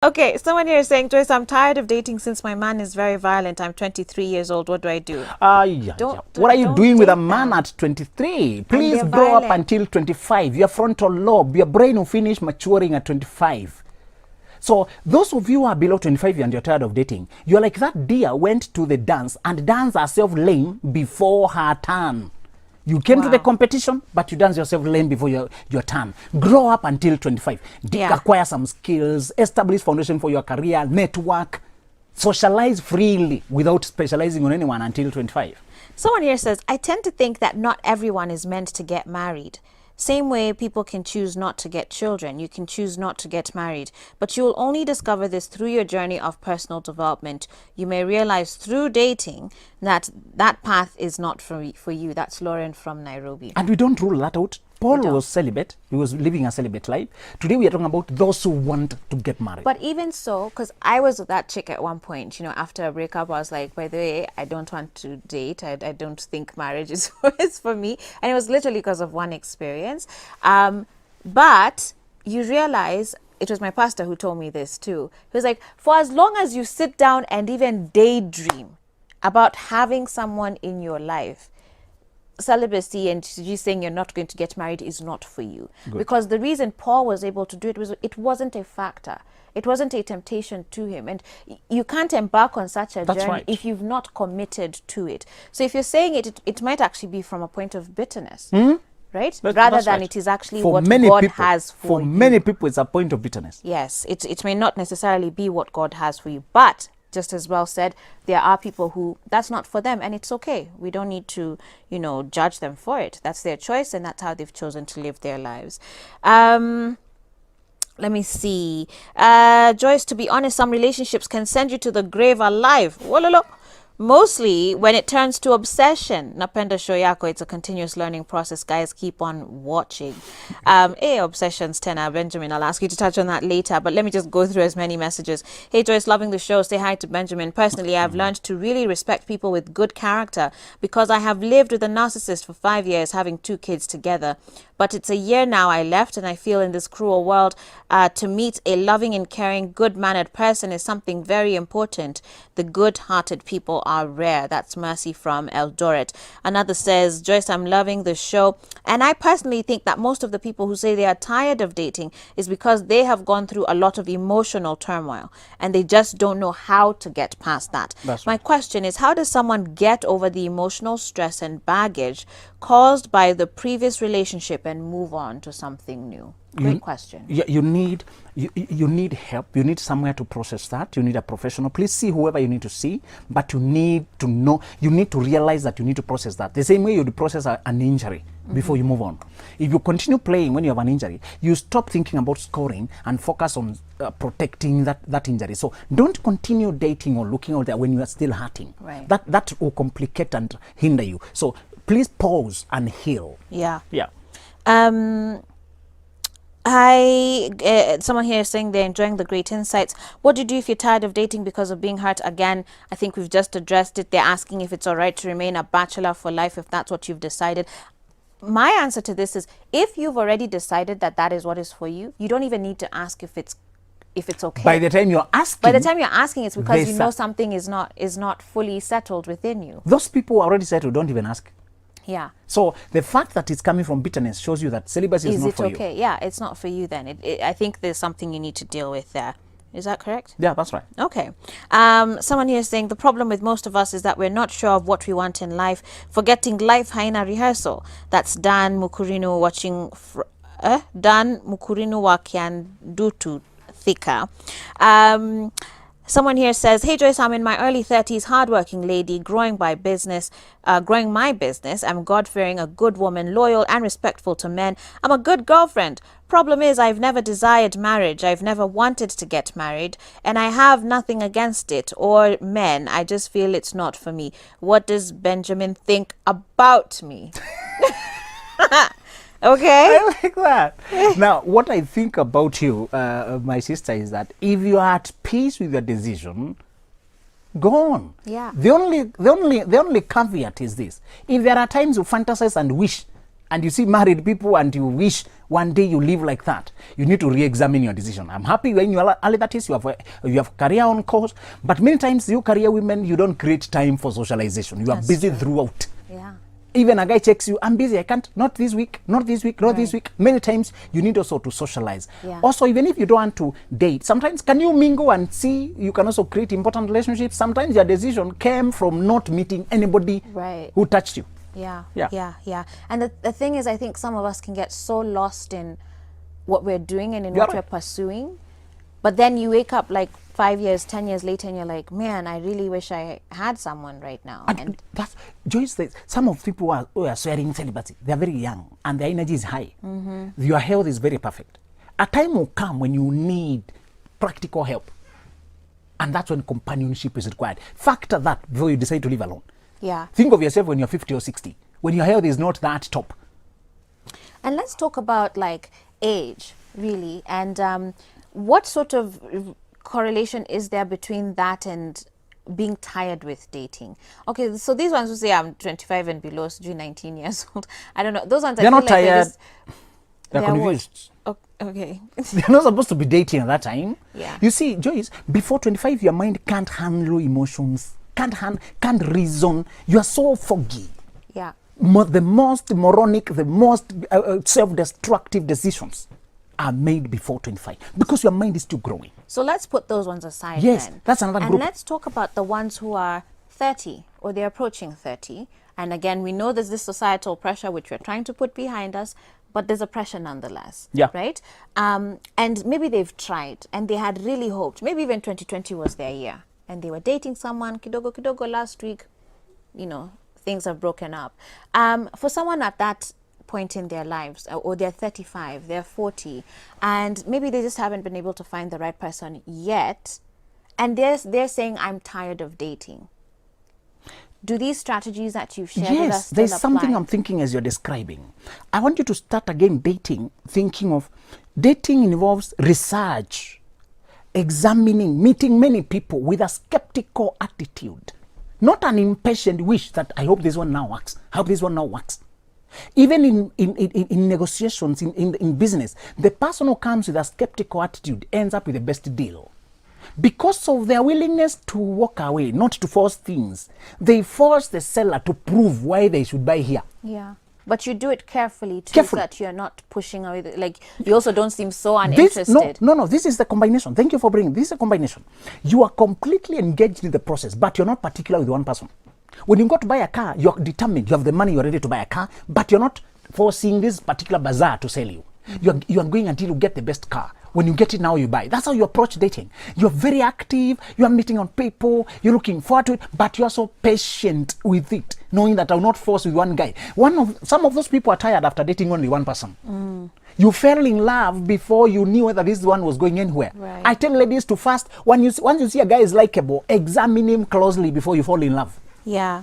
Okay, someone here is saying, Joyce, I'm tired of dating since my man is very violent. I'm 23 years old. What do I do? What are you doing with a man them at 23? Please they're grow up violent. until 25. Your frontal lobe, your brain will finish maturing at 25. So those of you who are below 25 and you're tired of dating, you're like that deer went to the dance and danced herself lame before her turn. You came to the competition, but you dance yourself lame before your turn. Grow up until 25. Acquire some skills, establish foundation for your career, network, socialize freely without specializing on anyone until 25. Someone here says, I tend to think that not everyone is meant to get married. Same way people can choose not to get children. You can choose not to get married. But you will only discover this through your journey of personal development. You may realize through dating that that path is not for you. That's Lauren from Nairobi. And we don't rule that out. Paul was celibate. He was living a celibate life. Today we are talking about those who want to get married. But even so, because I was with that chick at one point, you know, after a breakup, I was like, by the way, I don't want to date. I don't think marriage is for me. And it was literally because of one experience. But you realize, it was my pastor who told me this too. He was like, for as long as you sit down and even daydream about having someone in your life, celibacy and you saying you're not going to get married is not for you. Good. Because the reason Paul was able to do it was it wasn't a factor. It wasn't a temptation to him. And you can't embark on such a journey if you've not committed to it. So if you're saying it might actually be from a point of bitterness. Right? Rather than it is actually what God has for you. For many people, it's a point of bitterness. Yes, it may not necessarily be what God has for you, but just as well said, there are people who that's not for them, and it's okay. We don't need to, you know, judge them for it. That's their choice, and that's how they've chosen to live their lives. Let me see. Joyce, to be honest, some relationships can send you to the grave alive. Wololo. Mostly when it turns to obsession. Napenda show yako, it's a continuous learning process. Guys, keep on watching. Obsessions, Tena, Benjamin, I'll ask you to touch on that later, but let me just go through as many messages. Hey Joyce, loving the show. Say hi to Benjamin. Personally, I've learned to really respect people with good character because I have lived with a narcissist for 5 years, having 2 kids together. But it's a year now I left, and I feel in this cruel world to meet a loving and caring, good-mannered person is something very important. The good-hearted people are rare. That's Mercy from Eldoret. Another says, Joyce, I'm loving the show. And I personally think that most of the people who say they are tired of dating is because they have gone through a lot of emotional turmoil and they just don't know how to get past that. My question is, how does someone get over the emotional stress and baggage caused by the previous relationship and move on to something new? Great question. You need help. You need somewhere to process that. You need a professional. Please see whoever you need to see, but you need to know, you need to realize that you need to process that. The same way you process an injury before you move on. If you continue playing when you have an injury, you stop thinking about scoring and focus on protecting that injury. So don't continue dating or looking out there when you are still hurting. Right. That will complicate and hinder you. So please pause and heal. Yeah. Yeah. Someone here is saying they're enjoying the great insights. What do you do if you're tired of dating because of being hurt? Again, I think we've just addressed it. They're asking if it's all right to remain a bachelor for life if that's what you've decided. My answer to this is, if you've already decided that that is what is for you, you don't even need to ask if it's okay. By the time you're asking, it's because you know something is not fully settled within you. Those people who are already settled don't even ask. Yeah. So the fact that it's coming from bitterness shows you that celibacy is not for you. Okay? Yeah, it's not for you then. I think there's something you need to deal with there. Is that correct? Yeah, that's right. Okay. Someone here is saying the problem with most of us is that we're not sure of what we want in life. Forgetting life haina rehearsal. That's Dan Mukurinu watching. Dan Mukurinu wakiandutu thika. Someone here says, hey Joyce, I'm in my early 30s, hardworking lady, growing my business. I'm God-fearing, a good woman, loyal and respectful to men. I'm a good girlfriend. Problem is, I've never desired marriage. I've never wanted to get married, and I have nothing against it or men. I just feel it's not for me. What does Benjamin think about me? Okay. I like that. Now, what I think about you, my sister, is that if you are at peace with your decision, go on. Yeah. The only caveat is this: if there are times you fantasize and wish, and you see married people and you wish one day you live like that, you need to re-examine your decision. I'm happy when you're early 30s, you have career on course, but many times you career women, you don't create time for socialization. You are That's busy true. throughout. Yeah. Even a guy checks you, I'm busy, I can't, not this week, not this week, not this week. Many times you need also to socialize. Yeah. Also, even if you don't want to date, sometimes can you mingle and see, you can also create important relationships. Sometimes your decision came from not meeting anybody who touched you. Yeah. Yeah. And the thing is, I think some of us can get so lost in what we're doing and in what we're pursuing. But then you wake up like 5 years, 10 years later, and you're like, man, I really wish I had someone right now. And that's Joyce. Some of people who are swearing celibacy, they're very young and their energy is high. Your health is very perfect. A time will come when you need practical help, and that's when companionship is required. Factor that before you decide to live alone. Yeah. Think of yourself when you're 50 or 60, when your health is not that top. And let's talk about like age, really, and what sort of correlation is there between that and being tired with dating? Okay, so these ones who say I'm 25 and below, so 19 years old, I don't know. Those ones, they're not tired. They're confused. Okay. They're not supposed to be dating at that time. Yeah. You see, Joyce, before 25, your mind can't handle emotions, can't reason. You are so foggy. Yeah. The most moronic, the most self-destructive decisions are made before 25 because your mind is still growing. So let's put those ones aside. Yes, then. that's another group. And let's talk about the ones who are 30 or they're approaching 30. And again, we know there's this societal pressure which we're trying to put behind us, but there's a pressure nonetheless. Yeah. Right? And maybe they've tried and they had really hoped. Maybe even 2020 was their year. And they were dating someone, kidogo last week, things have broken up. For someone at that point in their lives, or they're 35, they're 40, and maybe they just haven't been able to find the right person yet, and they're saying, I'm tired of dating. Do these strategies that you've shared with us still there's apply? something I'm thinking as you're describing. I want you to start again thinking of dating involves research, examining, meeting many people with a skeptical attitude, not an impatient wish that I hope this one now works, I hope this one now works. Even in negotiations, in business, the person who comes with a skeptical attitude ends up with the best deal. Because of their willingness to walk away, not to force things, they force the seller to prove why they should buy here. Yeah. But you do it carefully too, so that you're not pushing away. Like, you also don't seem so uninterested. No, this is the combination. Thank you for bringing this. Is a combination. You are completely engaged in the process, but you're not particular with one person. When you go to buy a car, you're determined, you have the money, you're ready to buy a car, but you're not forcing this particular bazaar to sell you. You are going until you get the best car. When you get it, now you buy. That's how you approach dating. You're very active, you are meeting on people, you're looking forward to it, but you're so patient with it, knowing that I will not force with one guy. Some of those people are tired after dating only one person. You fell in love before you knew whether this one was going anywhere. Right. I tell ladies to first, once you see a guy is likable, examine him closely before you fall in love. Yeah.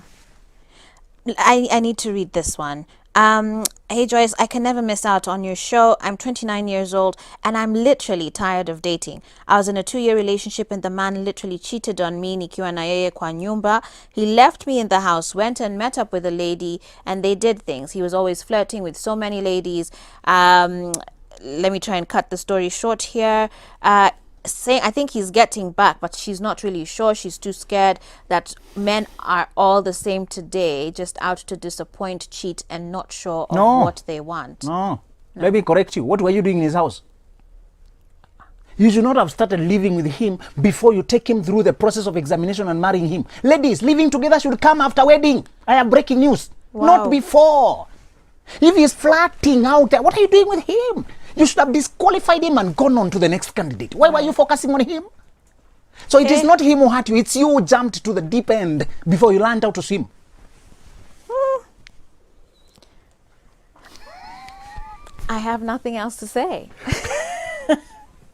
I need to read this one. Hey Joyce, I can never miss out on your show. I'm 29 years old and I'm literally tired of dating. I was in a 2-year relationship and the man literally cheated on me nikiwa na yeye kwa nyumba. He left me in the house, went and met up with a lady and they did things. He was always flirting with so many ladies. Let me try and cut the story short here. Saying I think he's getting back, but she's not really sure. She's too scared that men are all the same today, just out to disappoint, cheat, and not sure of what they want. No. Let me correct you. What were you doing in his house? You should not have started living with him before you take him through the process of examination and marrying him. Ladies, living together should come after wedding. I have breaking news. Wow. Not before. If he's flirting out there, what are you doing with him? You should have disqualified him and gone on to the next candidate. Why were you focusing on him? So it is not him who hurt you. It's you who jumped to the deep end before you learned how to swim. I have nothing else to say.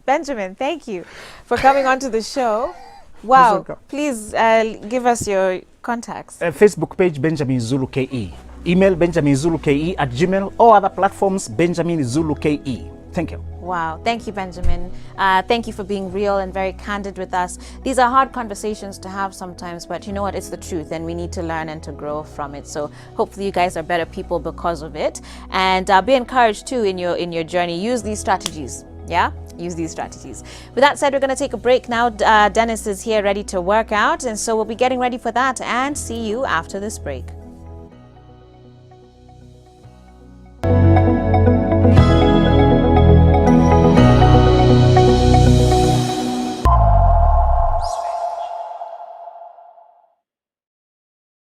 Benjamin, thank you for coming on to the show. Wow. Please give us your contacts. Facebook page, Benjamin Zulu KE. Email benjaminzuluke@gmail.com or other platforms, Benjamin Zulu KE. Thank you. Wow. Thank you, Benjamin. Thank you for being real and very candid with us. These are hard conversations to have sometimes, but you know what? It's the truth, and we need to learn and to grow from it. So hopefully you guys are better people because of it. And be encouraged too in your journey. Use these strategies. Yeah? Use these strategies. With that said, we're going to take a break now. Dennis is here ready to work out, and so we'll be getting ready for that, and see you after this break.